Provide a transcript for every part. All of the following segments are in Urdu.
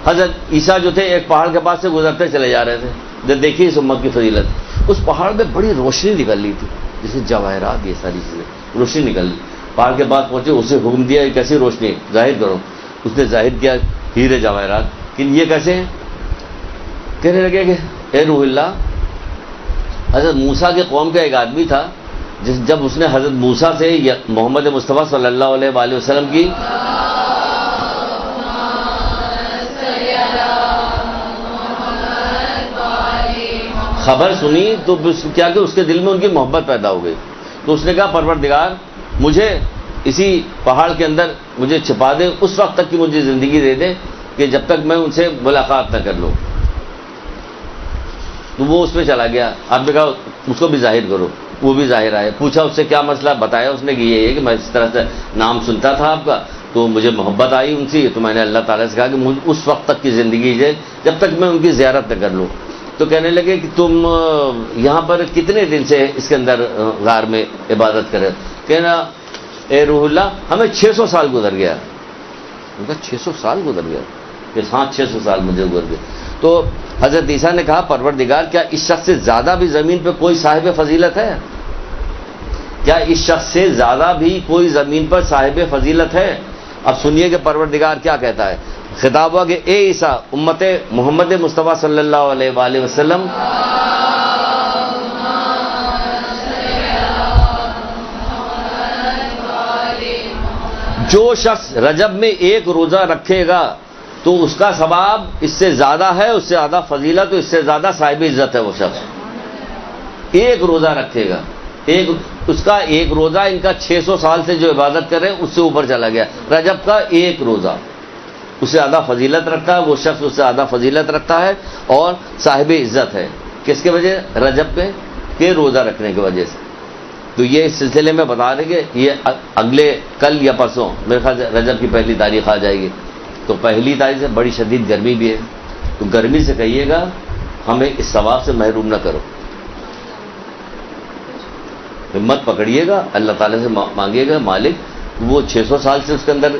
حضرت عیسیٰ جو تھے ایک پہاڑ کے پاس سے گزرتے چلے جا رہے تھے، جب دیکھیے اس امت کی فضیلت، اس پہاڑ میں بڑی روشنی نکل رہی تھی، جیسے جواہرات، یہ ساری چیزیں روشنی نکل رہی، پہاڑ کے پاس پہنچے، اسے حکم دیا یہ کیسی روشنی ہے ظاہر کرو، اس نے ظاہر کیا ہیرے جواہرات، کہ یہ کیسے ہیں؟ کہنے لگے کہ اے روح اللہ، حضرت موسیٰ کے قوم کا ایک آدمی تھا، جب اس نے حضرت موسیٰ سے محمد مصطفیٰ صلی اللہ علیہ وآلہ وسلم کی خبر سنی تو کیا کہ اس کے دل میں ان کی محبت پیدا ہو گئی، تو اس نے کہا پروردگار مجھے اسی پہاڑ کے اندر مجھے چھپا دے، اس وقت تک کی مجھے زندگی دے دے کہ جب تک میں ان سے ملاقات نہ کر لوں۔ تو وہ اس پہ چلا گیا، آپ نے کہا اس کو بھی ظاہر کرو، وہ بھی ظاہر آئے، پوچھا اس سے کیا مسئلہ، بتایا اس نے کہ یہ ہے کہ میں اس طرح سے نام سنتا تھا آپ کا تو مجھے محبت آئی ان سے، تو میں نے اللہ تعالیٰ سے کہا کہ مجھے اس وقت تک کی زندگی دے جب تک میں ان کی زیارت نہ کر لوں۔ تو کہنے لگے کہ تم یہاں پر کتنے دن سے اس کے اندر غار میں عبادت کرے؟ کہنا اے روح اللہ ہمیں 600 سال گزر گیا۔ ان کا 600 سال گزر گیا کہ ہاں 600 سال مجھے گزر گئے۔ تو حضرت عیسیٰ نے کہا پروردگار کیا اس شخص سے زیادہ بھی زمین پہ کوئی صاحب فضیلت ہے؟ کیا اس شخص سے زیادہ بھی کوئی زمین پر صاحب فضیلت ہے؟ اب سنیے کہ پروردگار کیا کہتا ہے، خطاب ہوا کہ اے عیسیٰ امت محمد مصطفیٰ صلی اللہ علیہ وآلہ وسلم جو شخص رجب میں ایک روزہ رکھے گا تو اس کا ثواب اس سے زیادہ ہے، اس سے زیادہ فضیلت، اس سے زیادہ صاحب عزت ہے وہ شخص۔ ایک روزہ رکھے گا، اس کا ایک روزہ ان کا 600 سال سے جو عبادت کر رہے ہیں اس سے اوپر چلا گیا۔ رجب کا ایک روزہ اس سے زیادہ فضیلت رکھتا ہے، وہ شخص اس سے زیادہ فضیلت رکھتا ہے اور صاحب عزت ہے۔ کس کے وجہ؟ رجب کے روزہ رکھنے کی وجہ سے۔ تو یہ اس سلسلے میں بتا رہے کہ یہ اگلے کل یا پرسوں میرے خیال سے رجب کی پہلی تاریخ آ جائے گی، تو پہلی تاریخ سے بڑی شدید گرمی بھی ہے، تو گرمی سے کہیے گا ہمیں اس ثواب سے محروم نہ کرو، ہمت پکڑیے گا، اللہ تعالیٰ سے مانگیے گا مالک وہ 600 سال سے اس کے اندر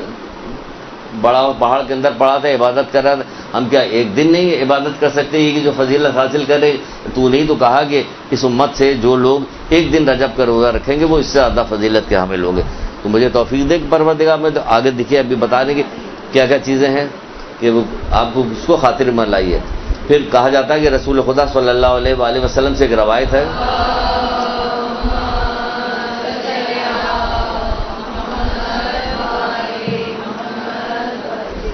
بڑا پہاڑ کے اندر پڑا تھا، عبادت کر رہا تھا، ہم کیا ایک دن نہیں عبادت کر سکتے یہ کہ جو فضیلت حاصل کرے؟ تو نہیں تو کہا کہ اس امت سے جو لوگ ایک دن رجب کا روزہ رکھیں گے وہ اس سے زیادہ فضیلت کے حامل ہوں گے۔ تو مجھے توفیق دے کہ پروردگار میں تو آگے دیکھیے ابھی بتانے کی کیا کیا چیزیں ہیں کہ وہ آپ کو اس کو خاطر میں لائیے۔ پھر کہا جاتا ہے کہ رسول خدا صلی اللہ علیہ وآلہ وسلم سے ایک روایت ہے،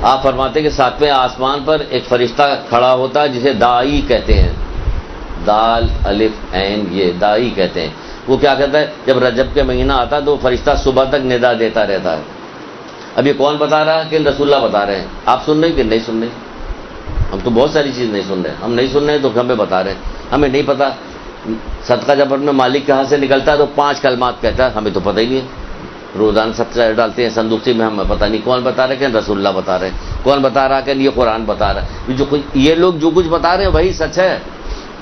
آپ فرماتے ہیں کہ 7ویں آسمان پر ایک فرشتہ کھڑا ہوتا ہے جسے داعی کہتے ہیں، دال الف عین یہ داعی کہتے ہیں۔ وہ کیا کہتا ہے جب رجب کے مہینہ آتا ہے تو فرشتہ صبح تک ندا دیتا رہتا ہے۔ اب یہ کون بتا رہا ہے؟ کہ رسول اللہ بتا رہے ہیں۔ آپ سن رہے ہیں کہ نہیں سن رہے؟ ہم تو بہت ساری چیز نہیں سن رہے، ہم نہیں سن رہے تو ہمیں بتا رہے ہیں، ہمیں نہیں پتا صدقہ جب اپنے مالک کے ہاتھ سے نکلتا ہے تو 5 کلمات کہتا ہے، ہمیں تو پتہ ہی نہیں ہے۔ روزانہ صدقہ ڈالتے ہیں صندوق میں، ہمیں پتہ نہیں کون بتا رہے کہ رسول اللہ بتا رہے ہیں، کون بتا رہا کہ یہ قرآن بتا رہا ہے۔ یہ لوگ جو کچھ بتا رہے ہیں وہی سچ ہے۔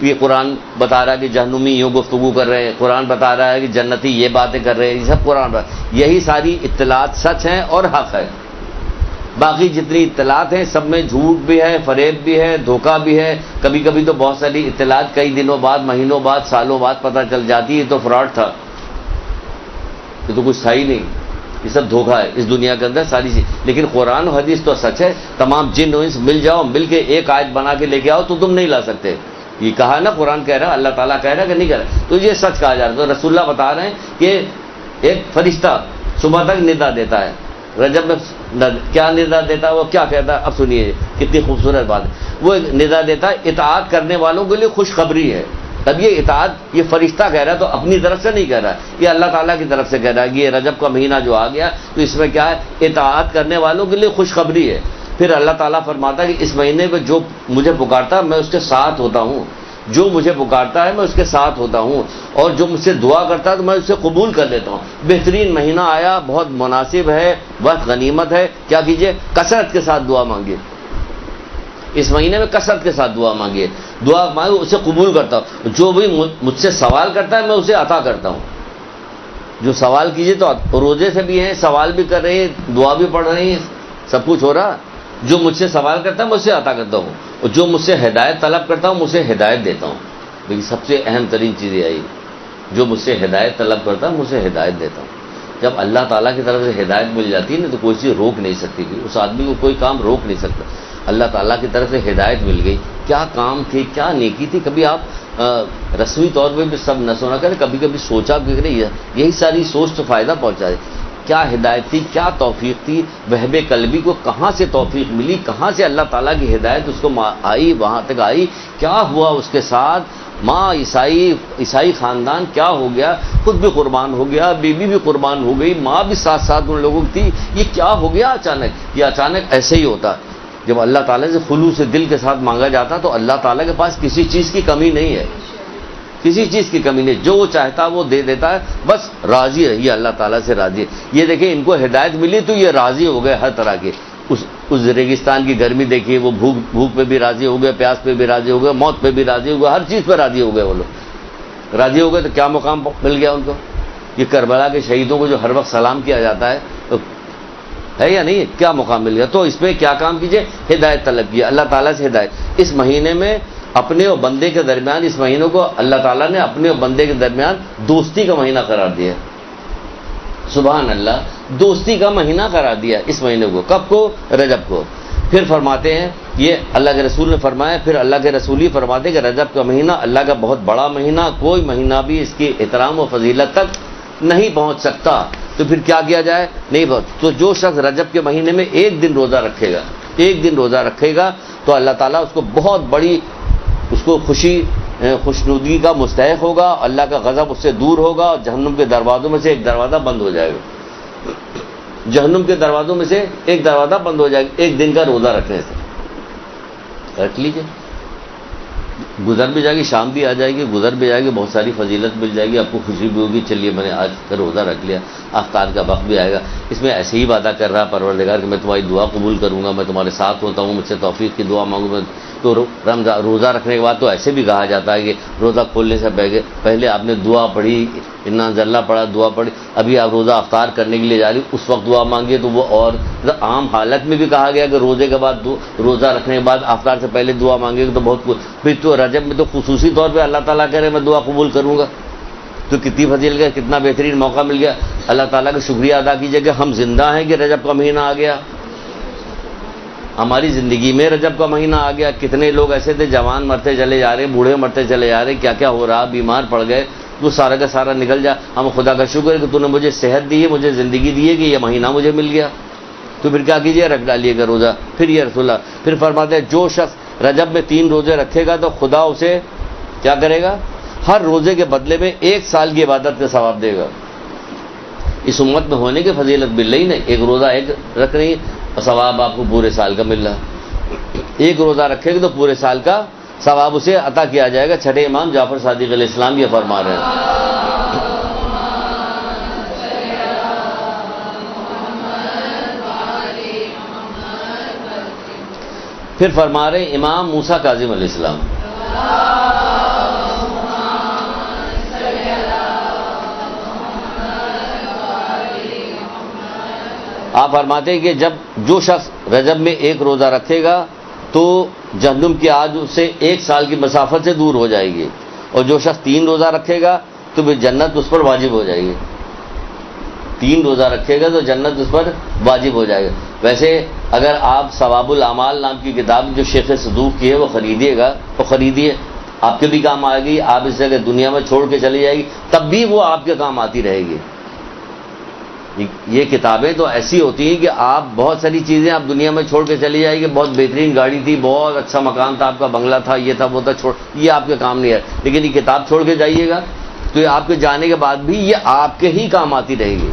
یہ قرآن بتا رہا ہے کہ جہنمی یوں گفتگو کر رہے ہیں، قرآن بتا رہا ہے کہ جنتی یہ باتیں کر رہے ہیں، یہ سب قرآن یہی ساری اطلاعات سچ ہیں اور حق ہے۔ باقی جتنی اطلاعات ہیں سب میں جھوٹ بھی ہے، فریب بھی ہے، دھوکہ بھی ہے، کبھی کبھی تو بہت ساری اطلاعات کئی دنوں بعد، مہینوں بعد، سالوں بعد پتہ چل جاتی ہے تو فراڈ تھا، یہ تو کچھ تھا ہی نہیں، یہ سب دھوکہ ہے اس دنیا کے اندر ساری چیز۔ لیکن قرآن و حدیث تو سچ ہے، تمام جن و انس مل جاؤ، مل کے ایک آیت بنا کے لے کے آؤ تو تم نہیں لا سکتے۔ یہ کہا نا قرآن کہہ رہا، اللہ تعالیٰ کہہ رہا کہ نہیں کہہ رہا، تو یہ سچ کہا جا رہا ہے۔ تو رسول اللہ بتا رہے ہیں کہ ایک فرشتہ صبح تک ندا دیتا ہے، رجب میں کیا ندا دیتا ہے، وہ کیا کہتا ہے؟ اب سنیے کتنی خوبصورت بات ہے۔ وہ ندا دیتا ہے اطاعت کرنے والوں کے لیے خوشخبری ہے۔ تب یہ اطاعت یہ فرشتہ کہہ رہا ہے تو اپنی طرف سے نہیں کہہ رہا ہے، یہ اللہ تعالیٰ کی طرف سے کہہ رہا ہے کہ یہ رجب کا مہینہ جو آ گیا تو اس میں کیا ہے؟ اطاعت کرنے والوں کے لیے خوشخبری ہے۔ پھر اللہ تعالیٰ فرماتا ہے کہ اس مہینے میں جو مجھے پکارتا ہے میں اس کے ساتھ ہوتا ہوں، جو مجھے پکارتا ہے میں اس کے ساتھ ہوتا ہوں، اور جو مجھ سے دعا کرتا ہے تو میں اسے قبول کر لیتا ہوں۔ بہترین مہینہ آیا، بہت مناسب ہے، وقت غنیمت ہے، کیا کیجیے؟ کثرت کے ساتھ دعا مانگیے، اس مہینے میں کثرت کے ساتھ دعا مانگیے، دعا مانگے اسے قبول کرتا ہوں۔ جو بھی مجھ سے سوال کرتا ہے میں اسے عطا کرتا ہوں۔ جو سوال کیجیے تو روزے سے بھی ہیں، سوال بھی کر رہے ہیں، دعا بھی پڑھ رہے ہیں، سب کچھ ہو رہا، جو مجھ سے سوال کرتا ہے مجھ سے عطا کرتا ہوں، اور جو مجھ سے ہدایت طلب کرتا ہوں مجھ سے ہدایت دیتا ہوں. لیکن سب سے اہم ترین چیز یہ آئی، جو مجھ سے ہدایت طلب کرتا ہے مجھ سے ہدایت دیتا ہوں. جب اللہ تعالیٰ کی طرف سے ہدایت مل جاتی ہے نا تو کوئی چیز روک نہیں سکتی تھی، اس آدمی کو کوئی کام روک نہیں سکتا. اللہ تعالیٰ کی طرف سے ہدایت مل گئی، کیا کام تھی، کیا نیکی تھی. کبھی آپ رسمی طور پہ بھی سب نہ سونا کریں، کبھی کبھی سوچا بھی کریں، یہی ساری سوچ تو فائدہ پہنچائے. کیا ہدایت تھی، کیا توفیق تھی، وہب قلبی کو کہاں سے توفیق ملی، کہاں سے اللہ تعالیٰ کی ہدایت اس کو آئی، وہاں تک آئی، کیا ہوا اس کے ساتھ. ماں عیسائی خاندان کیا ہو گیا، خود بھی قربان ہو گیا، بیوی بھی قربان ہو گئی، ماں بھی ساتھ ساتھ ان لوگوں کی تھی. یہ کیا ہو گیا اچانک؟ یہ اچانک ایسے ہی ہوتا. جب اللہ تعالیٰ سے خلوص دل کے ساتھ مانگا جاتا تو اللہ تعالیٰ کے پاس کسی چیز کی کمی نہیں ہے، کسی چیز کی کمی نہیں. جو وہ چاہتا وہ دے دیتا ہے. بس راضی رہیے، اللہ تعالیٰ سے راضی ہے. یہ دیکھیں ان کو ہدایت ملی تو یہ راضی ہو گئے ہر طرح کے. اس ریگستان کی گرمی دیکھیے، وہ بھوک پہ بھی راضی ہو گئے، پیاس پہ بھی راضی ہو گئے، موت پہ بھی راضی ہو گئے، ہر چیز پہ راضی ہو گئے. وہ لوگ راضی ہو گئے تو کیا مقام مل گیا ان کو. یہ کربلا کے شہیدوں کو جو ہر وقت سلام کیا جاتا ہے تو ہے یا نہیں، کیا مقام مل گیا. تو اس میں کیا کام کیجئے، ہدایت طلب کیجیے اللہ تعالیٰ سے ہدایت. اس مہینے میں اپنے اور بندے کے درمیان، اس مہینے کو اللہ تعالیٰ نے اپنے اور بندے کے درمیان دوستی کا مہینہ قرار دیا. سبحان اللہ، دوستی کا مہینہ قرار دیا اس مہینے کو. کب کو؟ رجب کو. پھر فرماتے ہیں، یہ اللہ کے رسول نے فرمایا، پھر اللہ کے رسول ہی فرماتے ہیں کہ رجب کا مہینہ اللہ کا بہت بڑا مہینہ، کوئی مہینہ بھی اس کی احترام و فضیلت تک نہیں پہنچ سکتا. تو پھر کیا کیا جائے؟ نہیں پہنچ. تو جو شخص رجب کے مہینے میں ایک دن روزہ رکھے گا، ایک دن روزہ رکھے گا تو اللہ تعالیٰ اس کو بہت بڑی، اس کو خوشنودگی کا مستحق ہوگا. اللہ کا غضب اس سے دور ہوگا اور جہنم کے دروازوں میں سے ایک دروازہ بند ہو جائے گا. جہنم کے دروازوں میں سے ایک دروازہ بند ہو جائے گا ایک دن کا روزہ رکھنے سے. رکھ لیجیے، گزر بھی جائے گی، شام بھی آ جائے گی، گزر بھی جائے گی، بہت ساری فضیلت مل جائے گی، آپ کو خوشی بھی ہوگی. چلیے میں نے آج کا روزہ رکھ لیا، افطار کا وقت بھی آئے گا. اس میں ایسے ہی وعدہ کر رہا پروردگار کہ میں تمہاری دعا قبول کروں گا، میں تمہارے ساتھ ہوتا ہوں، مجھ سے توفیق کی دعا مانگوں گا. تو رمضان روزہ رکھنے کے بعد تو ایسے بھی کہا جاتا ہے کہ روزہ کھولنے سے پہلے آپ نے دعا پڑھی، انا انزلنا پڑھا، دعا پڑھی، ابھی آپ روزہ افطار کرنے کے لیے جا رہی، اس وقت دعا مانگیے. تو وہ اور عام حالت میں بھی کہا گیا کہ روزے کے بعد، روزہ رکھنے کے بعد افطار سے پہلے دعا مانگے تو بہت کچھ. پھر تو رجب میں تو خصوصی طور پہ اللہ تعالیٰ کہہ رہے میں دعا قبول کروں گا. تو کتنی فضیلت ہے، کتنا بہترین موقع مل گیا. اللہ تعالیٰ کا شکریہ ادا کیجیے کہ ہم زندہ ہیں کہ رجب کا مہینہ آ گیا، ہماری زندگی میں رجب کا مہینہ آ گیا. کتنے لوگ ایسے تھے جوان مرتے چلے جا رہے، بوڑھے مرتے چلے جا رہے، کیا کیا ہو رہا، بیمار پڑ گئے. وہ سارا کا سارا نکل جا. ہم خدا کا شکر ہے کہ تو نے مجھے صحت دی ہے، مجھے زندگی دی ہے کہ یہ مہینہ مجھے مل گیا. تو پھر کیا کیجیے، رکھ ڈالیے گا روزہ. پھر یہ رسول اللہ پھر فرماتے ہیں جو شخص رجب میں 3 روزے رکھے گا تو خدا اسے کیا کرے گا، ہر روزے کے بدلے میں 1 سال کی عبادت کا ثواب دے گا. اس امت میں ہونے کی فضیلت مل رہی نا، ایک روزہ ایک رکھ رہی اور ثواب آپ کو پورے سال کا مل رہا. ایک روزہ رکھے گا تو پورے سال کا ثواب اسے عطا کیا جائے گا. چھٹے امام جعفر صادق علیہ السلام یہ فرما رہے ہیں. پھر فرما رہے ہیں امام موسیٰ کاظم علیہ السلام، آپ فرماتے ہیں کہ جب جو شخص رجب میں 1 روزہ رکھے گا تو جہنم کی آگ سے 1 سال کی مسافت سے دور ہو جائے گی، اور جو شخص 3 روزہ رکھے گا تو پھر جنت اس پر واجب ہو جائے گی. 3 روزہ رکھے گا تو جنت اس پر واجب ہو جائے گا. ویسے اگر آپ ثواب الاعمال نام کی کتاب جو شیخ صدوق کی ہے وہ خریدیے گا تو خریدیے، آپ کے بھی کام آئے گی. آپ اس جگہ دنیا میں چھوڑ کے چلی جائے گی تب بھی وہ آپ کے کام آتی رہے گی. یہ کتابیں تو ایسی ہوتی ہیں کہ آپ بہت ساری چیزیں آپ دنیا میں چھوڑ کے چلی جائے گی. بہت بہترین گاڑی تھی، بہت اچھا مکان تھا، آپ کا بنگلہ تھا، یہ تھا وہ تھا، یہ آپ کے کام نہیں ہے. لیکن یہ کتاب چھوڑ کے جائیے گا تو یہ آپ کے جانے کے بعد بھی یہ آپ کے ہی کام آتی رہے گی.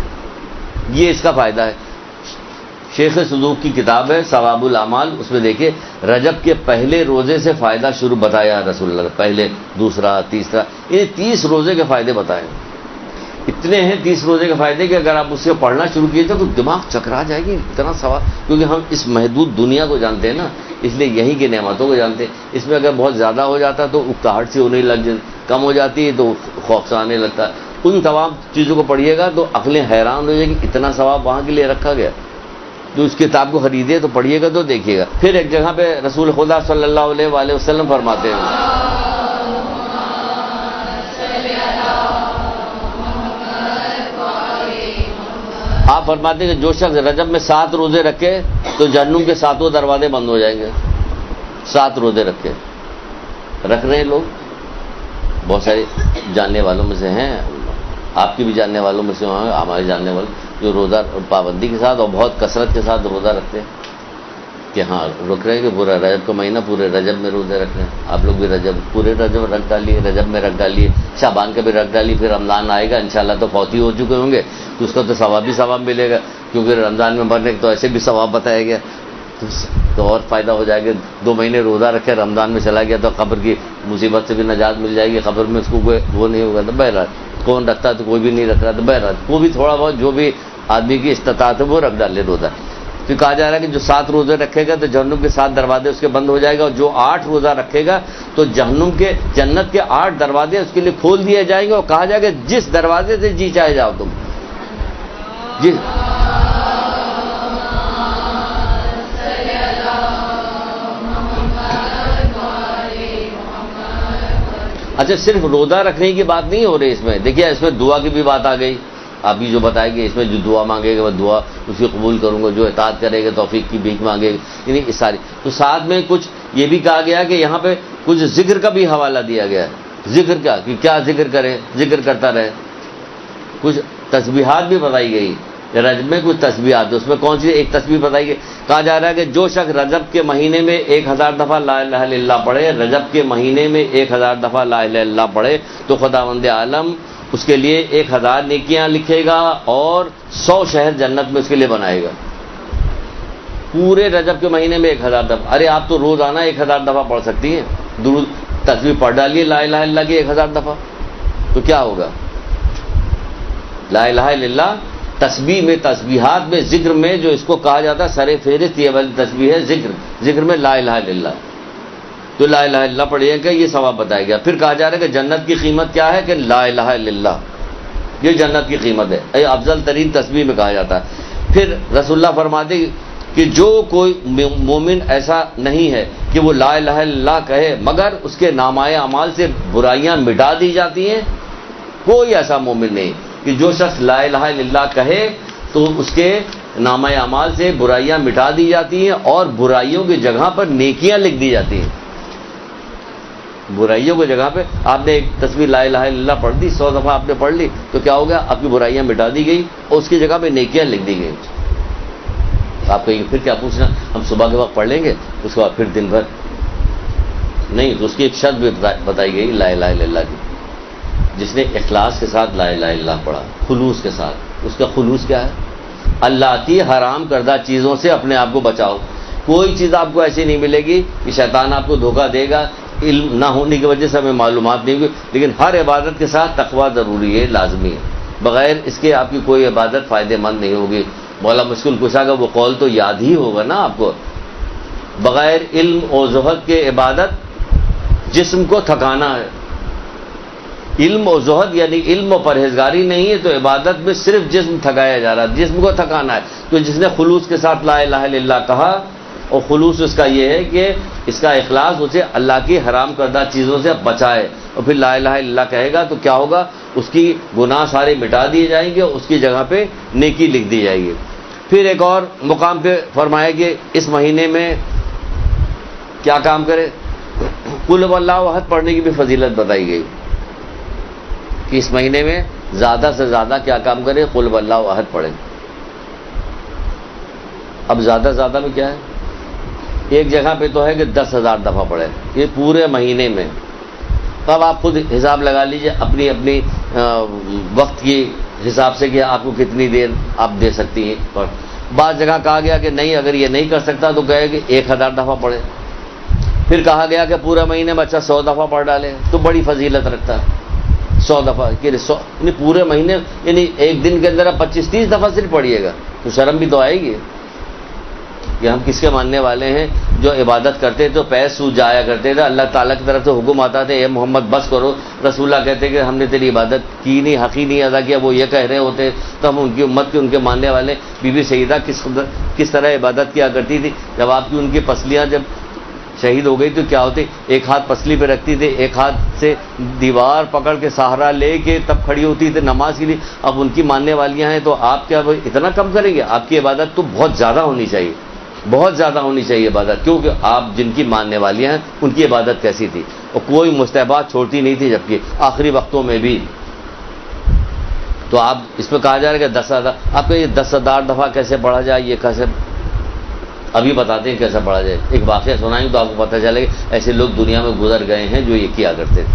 یہ اس کا فائدہ ہے. شیخ صدوق کی کتاب ہے ثواب الاعمال، اس میں دیکھیں رجب کے پہلے روزے سے فائدہ شروع بتایا رسول اللہ، پہلے، دوسرا، تیسرا، یہ 30 روزے کے فائدے بتائے. اتنے ہیں 30 روزے کے فائدے کہ اگر آپ اس سے پڑھنا شروع کیے تو دماغ چکرا جائے گی. اتنا ثواب، کیونکہ ہم اس محدود دنیا کو جانتے ہیں نا، اس لیے یہیں کی نعمتوں کو جانتے ہیں. اس میں اگر بہت زیادہ ہو جاتا تو اکتاہٹ سی ہونے لگ جاتی، کم ہو جاتی ہے تو خوف سا آنے لگتا ہے. ان تمام چیزوں کو پڑھیے گا تو عقلیں حیران ہو جائے گی، اتنا ثواب وہاں کے لیے رکھا گیا. تو اس کتاب کو خریدے تو پڑھیے گا تو دیکھیے گا. پھر ایک جگہ پہ رسول خدا صلی اللہ علیہ وآلہ وسلم فرماتے ہیں, آپ فرماتے ہیں کہ جو شخص رجب میں 7 روزے رکھے تو جہنم کے 7 دروازے بند ہو جائیں گے. 7 روزے رکھے رکھ رہے ہیں لوگ, بہت سارے جاننے والوں میں سے ہیں, آپ کی بھی جاننے والوں میں سے ہیں, ہمارے جاننے والے جو روزہ پابندی کے ساتھ اور بہت کثرت کے ساتھ روزہ رکھتے ہیں کہ ہاں رک رہے ہیں کہ پورا رجب کا مہینہ پورے رجب میں روزے رکھ رہے ہیں. آپ لوگ بھی رجب پورے رجب رکھ ڈالیے, رجب میں رکھ ڈالیے, شعبان کا بھی رکھ ڈالیے, پھر رمضان آئے گا انشاءاللہ تو فوتی ہو چکے ہوں گے تو اس کا تو ثواب بھی ثواب ملے گا, کیونکہ رمضان میں مرنے تو ایسے بھی ثواب بتایا گیا تو اور فائدہ ہو جائے گا. 2 مہینے روزہ رکھے, رمضان میں چلا گیا تو قبر کی مصیبت سے بھی نجات مل جائے گی, قبر میں اس کو کوئی وہ نہیں ہوگا. تو بہرحال کون رکھتا ہے تو کوئی بھی نہیں رکھ رہا, تو بہرحال وہ بھی تھوڑا بہت جو بھی آدمی کی استطاعت ہے وہ رکھ ڈالے روزہ. پھر کہا جا رہا ہے کہ جو 7 روزے رکھے گا تو جہنم کے 7 دروازے اس کے بند ہو جائے گا, اور جو 8 روزہ رکھے گا تو جہنم کے جنت کے 8 دروازے اس کے لیے کھول دیے جائیں گے, اور کہا جائے گا جس دروازے سے جی چاہے جاؤ تم. جی اچھا, صرف روزہ رکھنے کی بات نہیں ہو رہی اس میں, دیکھیے اس میں دعا کی بھی بات آ گئی. آپ بھی جو بتائے کہ اس میں جو دعا مانگے گا وہ دعا اس کی قبول کروں گا, جو اطاعت کرے گا توفیق کی بھیک مانگے گا, یعنی اس ساری. تو ساتھ میں کچھ یہ بھی کہا گیا کہ یہاں پہ کچھ ذکر کا بھی حوالہ دیا گیا ہے. ذکر کا کہ کیا ذکر کرے, ذکر کرتا رہے. کچھ تسبیحات بھی بتائی گئی, رجب میں کچھ تسبیحات, اس میں کون سی ایک تسبیح بتائی گئی. کہا جا رہا ہے کہ جو شخص رجب کے مہینے میں 1000 دفعہ لا الہ الا اللہ پڑھے, رجب کے مہینے میں 1000 دفعہ لا الہ الا اللہ پڑھے تو خداوند عالم اس کے لیے 1000 نیکیاں لکھے گا اور 100 شہر جنت میں اس کے لیے بنائے گا. پورے رجب کے مہینے میں 1000 دفعہ. ارے آپ تو روزانہ 1000 دفعہ پڑھ سکتی ہیں, درود تسبیح پڑھ ڈالیے لا الہ الا اللہ کی 1000 دفعہ, تو کیا ہوگا. لا الہ الا اللہ تسبیح میں, تسبیحات میں, ذکر میں جو اس کو کہا جاتا ہے سر فہرست یہ والی تسبیح ہے ذکر, ذکر میں لا الہ الا اللہ. تو لا الہ الا اللہ پڑھیے گا, یہ ثواب بتایا گیا. پھر کہا جا رہا ہے کہ جنت کی قیمت کیا ہے, کہ لا الہ الا اللہ, یہ جنت کی قیمت ہے, یہ افضل ترین تسبیح میں کہا جاتا ہے. پھر رسول اللہ فرماتے کہ جو کوئی مومن ایسا نہیں ہے کہ وہ لا الہ الا اللہ کہے مگر اس کے نامۂ اعمال سے برائیاں مٹا دی جاتی ہیں. کوئی ایسا مومن نہیں کہ جو شخص لا الہ الا اللہ کہے تو اس کے نامۂ اعمال سے برائیاں مٹا دی جاتی ہیں اور برائیوں کی جگہ پر نیکیاں لکھ دی جاتی ہیں. برائیوں کی جگہ پہ آپ نے ایک تصویر لا الہ الا اللہ پڑھ دی, 100 دفعہ آپ نے پڑھ لی تو کیا ہو گیا, آپ کی برائیاں مٹا دی گئی اور اس کی جگہ پہ نیکیاں لکھ دی گئی. آپ کہیں گے پھر کیا پوچھنا, ہم صبح کے وقت پڑھ لیں گے اس کے بعد پھر دن بھر نہیں. تو اس کی ایک شرط بھی بتائی گئی لا الہ الا اللہ کی, جس نے اخلاص کے ساتھ لا الہ الا اللہ پڑھا, خلوص کے ساتھ. اس کا خلوص کیا ہے, اللہ کی حرام کردہ چیزوں سے اپنے آپ کو بچاؤ. کوئی چیز آپ کو ایسی نہیں ملے گی کہ شیطان آپ کو دھوکہ دے گا, علم نہ ہونے کی وجہ سے ہمیں معلومات نہیں ہوئی, لیکن ہر عبادت کے ساتھ تقویٰ ضروری ہے, لازمی ہے. بغیر اس کے آپ کی کوئی عبادت فائدہ مند نہیں ہوگی. مولا مشکل کشا کا وہ قول تو یاد ہی ہوگا نا آپ کو, بغیر علم و زہد کے عبادت جسم کو تھکانا ہے. علم و زہد یعنی علم و پرہیزگاری نہیں ہے تو عبادت میں صرف جسم تھکایا جا رہا ہے, جسم کو تھکانا ہے. تو جس نے خلوص کے ساتھ لا الہ الا اللہ کہا, اور خلوص اس کا یہ ہے کہ اس کا اخلاص اسے اللہ کی حرام کردہ چیزوں سے بچائے, اور پھر لا الہ الا اللہ کہے گا تو کیا ہوگا, اس کی گناہ سارے مٹا دیے جائیں گے, اس کی جگہ پہ نیکی لکھ دی جائے گی. پھر ایک اور مقام پہ فرمایا کہ اس مہینے میں کیا کام کرے, قل هو اللہ احد پڑھنے کی بھی فضیلت بتائی گئی کہ اس مہینے میں زیادہ سے زیادہ کیا کام کرے, قل هو اللہ احد پڑھیں. اب زیادہ زیادہ میں کیا ہے, ایک جگہ پہ تو ہے کہ 10,000 دفعہ پڑھے یہ پورے مہینے میں. تب آپ خود حساب لگا لیجئے اپنی اپنی وقت کی حساب سے کہ آپ کو کتنی دیر آپ دے سکتی ہیں. اور بعض جگہ کہا گیا کہ نہیں, اگر یہ نہیں کر سکتا تو کہے کہ 1000 دفعہ پڑھے. پھر کہا گیا کہ پورے مہینے میں اچھا 100 دفعہ پڑھ ڈالے تو بڑی فضیلت رکھتا ہے. 100 دفعہ کہ 100 یعنی پورے مہینے, یعنی ایک دن کے اندر آپ 25-30 دفعہ صرف پڑھیے گا تو شرم بھی تو آئے گی. کہ ہم کس کے ماننے والے ہیں؟ جو عبادت کرتے تو پیر سوج جایا کرتے تھے، اللہ تعالیٰ کی طرف سے حکم آتا تھا اے محمد بس کرو، رسول اللہ کہتے کہ ہم نے تیری عبادت کی نہیں، حق ہی نہیں ادا کیا، وہ یہ کہہ رہے ہوتے تو ہم ان کی امت کے ان کے ماننے والے۔ بی بی سیدہ کس طرح عبادت کیا کرتی تھی؟ جب آپ کی ان کی پسلیاں جب شہید ہو گئی تو کیا ہوتی؟ ایک ہاتھ پسلی پہ رکھتی تھی، ایک ہاتھ سے دیوار پکڑ کے سہارا لے کے تب کھڑی ہوتی تھی نماز کے لیے۔ اب ان کی ماننے والیاں ہیں تو آپ کیا اتنا کم کریں گے؟ آپ کی عبادت تو بہت زیادہ ہونی چاہیے، بہت زیادہ ہونی چاہیے عبادت، کیونکہ آپ جن کی ماننے والیاں ہیں ان کی عبادت کیسی تھی، اور کوئی مستحبات چھوڑتی نہیں تھی، جبکہ آخری وقتوں میں بھی۔ تو آپ اس میں کہا جا رہا ہے کہ 10,000، آپ کو یہ 10,000 دفعہ کیسے پڑھا جائے، یہ کیسے ابھی بتاتے ہیں کیسا پڑھا جائے۔ ایک واقعہ سنائیں تو آپ کو پتہ چلے گا ایسے لوگ دنیا میں گزر گئے ہیں جو یہ کیا کرتے تھے۔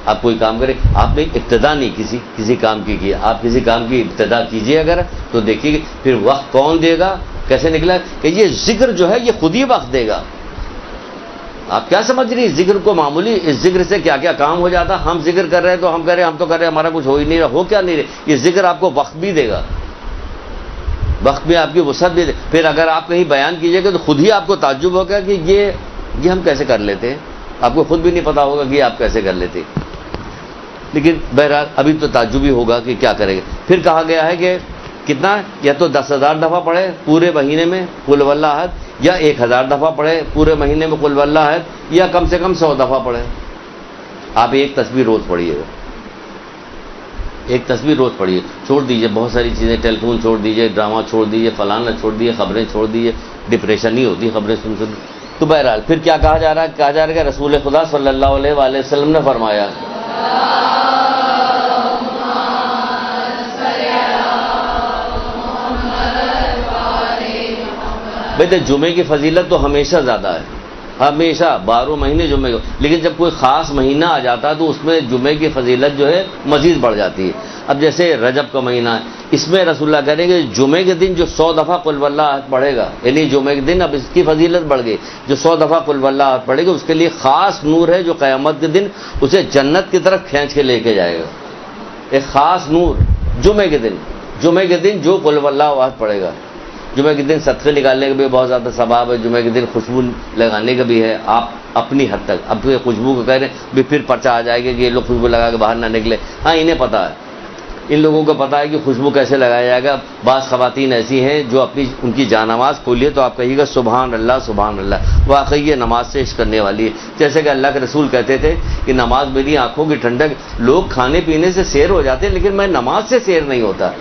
آپ کوئی کام کریں، آپ نے ابتدا نہیں کسی کام کی کیا، آپ کسی کام کی ابتدا کیجئے اگر تو دیکھیے کہ پھر وقت کون دے گا، کیسے نکلا کہ یہ ذکر جو ہے یہ خود ہی وقت دے گا۔ آپ کیا سمجھ رہی ذکر کو معمولی؟ اس ذکر سے کیا کیا کام ہو جاتا۔ ہم ذکر کر رہے ہیں تو ہم کہہ رہے ہیں ہم تو کر رہے ہیں ہمارا کچھ ہو ہی نہیں رہا، ہو کیا نہیں رہے؟ یہ ذکر آپ کو وقت بھی دے گا، وقت میں آپ کی وسعت بھی دے۔ پھر اگر آپ کہیں بیان کیجئے گا تو خود ہی آپ کو تعجب ہوگا کہ یہ ہم کیسے کر لیتے ہیں، آپ کو خود بھی نہیں پتا ہوگا کہ یہ آپ کیسے کر لیتے۔ لیکن بہرحال ابھی تو تعجب ہی ہوگا کہ کیا کرے گا۔ پھر کہا گیا ہے کہ کتنا، یا تو 10,000 دفعہ پڑھے پورے مہینے میں قل واللہ احد، یا 1,000 دفعہ پڑھے پورے مہینے میں قل واللہ احد، یا کم سے کم 100 دفعہ پڑھے۔ آپ ایک تسبیح روز پڑھیے گا، ایک تسبیح روز پڑھیے، چھوڑ دیجئے بہت ساری چیزیں، ٹیلی فون چھوڑ دیجئے، ڈرامہ چھوڑ دیجئے، فلانا چھوڑ دیجئے، خبریں چھوڑ دیجئے، ڈپریشن نہیں ہوتی خبریں سن۔ تو بہرحال پھر کیا کہا جا رہا ہے؟ کہا جا رہا ہے کہ رسول خدا صلی اللہ علیہ وآلہ وسلم نے فرمایا، بھائی جمعے کی فضیلت تو ہمیشہ زیادہ ہے، ہمیشہ 12 مہینے جمعے کو، لیکن جب کوئی خاص مہینہ آ جاتا ہے تو اس میں جمعے کی فضیلت جو ہے مزید بڑھ جاتی ہے۔ اب جیسے رجب کا مہینہ ہے، اس میں رسول اللہ کہہ رہے ہیں کہ جمعے کے دن جو 100 دفعہ قل واللہ احد پڑھے گا، یعنی جمعے کے دن اب اس کی فضیلت بڑھ گئی، جو 100 دفعہ قل واللہ احد پڑھے گا اس کے لیے خاص نور ہے جو قیامت کے دن اسے جنت کی طرف کھینچ کے لے کے جائے گا۔ ایک خاص نور جمعے کے دن جو قل واللہ احد پڑھے گا۔ جمعے کے دن صدقے نکالنے کا بھی بہت زیادہ ثواب ہے، جمعے کے دن خوشبو لگانے کا بھی ہے۔ آپ اپنی حد تک، اب خوشبو کو کہہ رہے ہیں بھی پھر پرچہ آ جائے گا کہ یہ لوگ خوشبو لگا کے باہر نہ نکلے۔ ہاں انہیں پتہ ہے، ان لوگوں کو پتہ ہے کہ خوشبو کیسے لگایا جائے گا۔ بعض خواتین ایسی ہیں جو ان کی جا نماز کھولیے تو آپ کہیے گا سبحان اللہ سبحان اللہ، واقعی یہ نماز سے عشق کرنے والی ہے۔ جیسے کہ اللہ کے رسول کہتے تھے کہ نماز میری آنکھوں کی ٹھنڈک، لوگ کھانے پینے سے سیر ہو جاتے ہیں لیکن میں نماز سے سیر نہیں ہوتا۔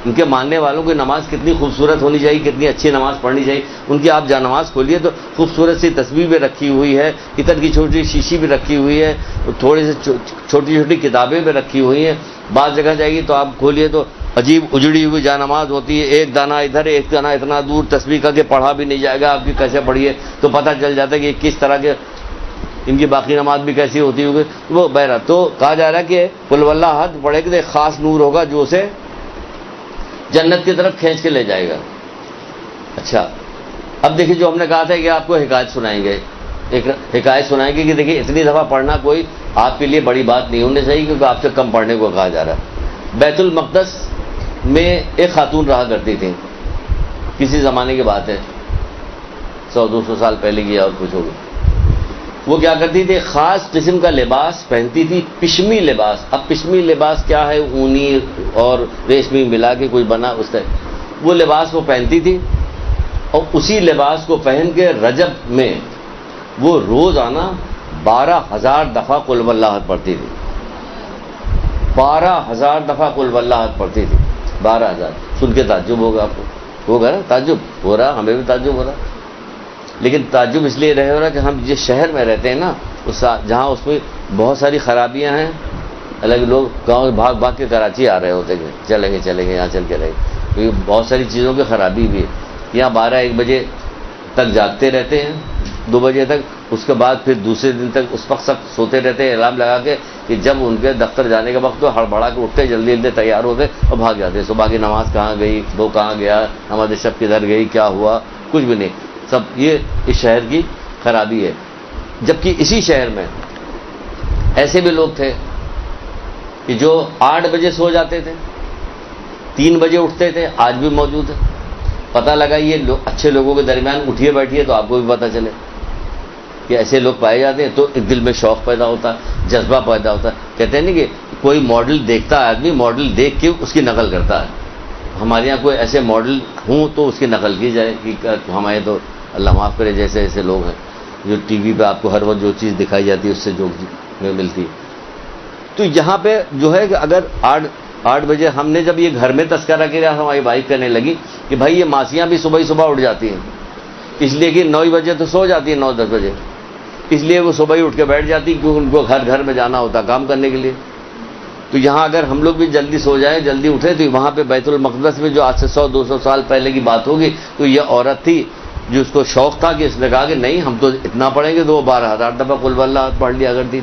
ان کے ماننے والوں کی نماز کتنی خوبصورت ہونی چاہیے، کتنی اچھی نماز پڑھنی چاہیے۔ ان کی آپ جا نماز کھولیے تو خوبصورت سی تصویر بھی رکھی ہوئی ہے، اتر کی چھوٹی شیشی بھی رکھی ہوئی ہے، تھوڑی سی چھوٹی چھوٹی کتابیں بھی رکھی ہوئی ہیں۔ بعض جگہ جائے گی تو آپ کھولیے تو عجیب اجڑی ہوئی جا نماز ہوتی ہے، ایک دانہ ادھر ایک دانہ اتنا دور، تصویر کر کے پڑھا بھی نہیں جائے گا، آپ کی کیسے پڑھیے تو پتہ چل جاتا ہے کہ کس طرح کے ان کی باقی نماز بھی کیسی ہوتی ہوگی۔ وہ بہرحال تو کہا جا رہا ہے کہ قل واللہ احد پڑھے کہ ایک خاص نور ہوگا جو اسے جنت کی طرف کھینچ کے لے جائے گا۔ اچھا اب دیکھیے جو ہم نے کہا تھا کہ آپ کو حکایت سنائیں گے، ایک حکایت سنائیں گے کہ دیکھیے اتنی دفعہ پڑھنا کوئی آپ کے لیے بڑی بات نہیں ہونی چاہیے کیونکہ آپ سے کم پڑھنے کو کہا جا رہا ہے۔ بیت المقدس میں ایک خاتون رہا کرتی تھی، کسی زمانے کی بات ہے، 100-200 سال پہلے کی اور کچھ ہوگی۔ وہ کیا کرتی تھی، خاص قسم کا لباس پہنتی تھی، پشمی لباس۔ اب پشمی لباس کیا ہے، اونی اور ریشمی ملا کے کوئی بنا اس طرح وہ لباس وہ پہنتی تھی، اور اسی لباس کو پہن کے رجب میں وہ روزانہ 12,000 دفعہ قل واللہ احد پڑھتی تھی۔ 12,000 دفعہ قل واللہ احد پڑھتی تھی، 12,000۔ سن کے تعجب ہوگا آپ کو، ہوگا نا تعجب ہو رہا، ہمیں بھی تعجب ہو رہا، لیکن تعجب اس لیے رہے ہو رہا کہ ہم جس شہر میں رہتے ہیں نا جہاں اس میں بہت ساری خرابیاں ہیں، الگ لوگ گاؤں بھاگ بھاگ کے کراچی آ رہے ہوتے ہیں، چلیں گے یہاں چل کے رہے، کیونکہ بہت ساری چیزوں کی خرابی بھی ہے۔ یہاں 12-1 بجے تک جاگتے رہتے ہیں، 2 بجے تک، اس کے بعد پھر دوسرے دن تک اس وقت سب سوتے رہتے ہیں الارم لگا کے کہ جب ان کے دفتر جانے کا وقت تو ہڑبڑا کے اٹھتے، جلدی جلدی تیار ہوتے اور بھاگ جاتے۔ صبح کی نماز کہاں گئی، وہ کہاں گیا، نماز شب کدھر گئی، کیا ہوا، کچھ بھی نہیں، سب یہ اس شہر کی خرابی ہے۔ جبکہ اسی شہر میں ایسے بھی لوگ تھے کہ جو 8 بجے سو جاتے تھے، 3 بجے اٹھتے تھے، آج بھی موجود ہے۔ پتہ لگا یہ اچھے لوگوں کے درمیان اٹھیے بیٹھیے تو آپ کو بھی پتہ چلے کہ ایسے لوگ پائے جاتے ہیں، تو ایک دل میں شوق پیدا ہوتا ہے، جذبہ پیدا ہوتا ہے. کہتے ہیں نا کہ کوئی ماڈل دیکھتا ہے آدمی، ماڈل دیکھ کے اس کی نقل کرتا ہے. ہمارے یہاں کوئی ایسے ماڈل ہوں تو اس کی نقل کی جائے کہ ہمارے تو اللہ معاف کرے جیسے ایسے لوگ ہیں جو ٹی وی پہ آپ کو ہر وقت جو چیز دکھائی جاتی ہے اس سے جو ملتی ہے. تو یہاں پہ جو ہے کہ اگر 8 بجے ہم نے جب یہ گھر میں تذکرہ کیا، ہماری بھائی کرنے لگی کہ بھائی یہ ماسیاں بھی صبح اٹھ جاتی ہیں، اس لیے کہ 9 بجے تو سو جاتی ہیں، 9-10 بجے، اس لیے وہ صبح ہی اٹھ کے بیٹھ جاتی کیونکہ ان کو گھر میں جانا ہوتا کام کرنے کے لیے. تو یہاں اگر ہم لوگ بھی جلدی سو جائیں، جلدی اٹھیں، تو وہاں پہ بیت المقدس میں جو آج سے 100-200 سال پہلے کی بات ہوگی، تو یہ عورت تھی جو اس کو شوق تھا کہ اس نے کہا کہ نہیں ہم تو اتنا پڑھیں گے، تو وہ 12,000 دفعہ قل واللہ پڑھ لیا کرتی،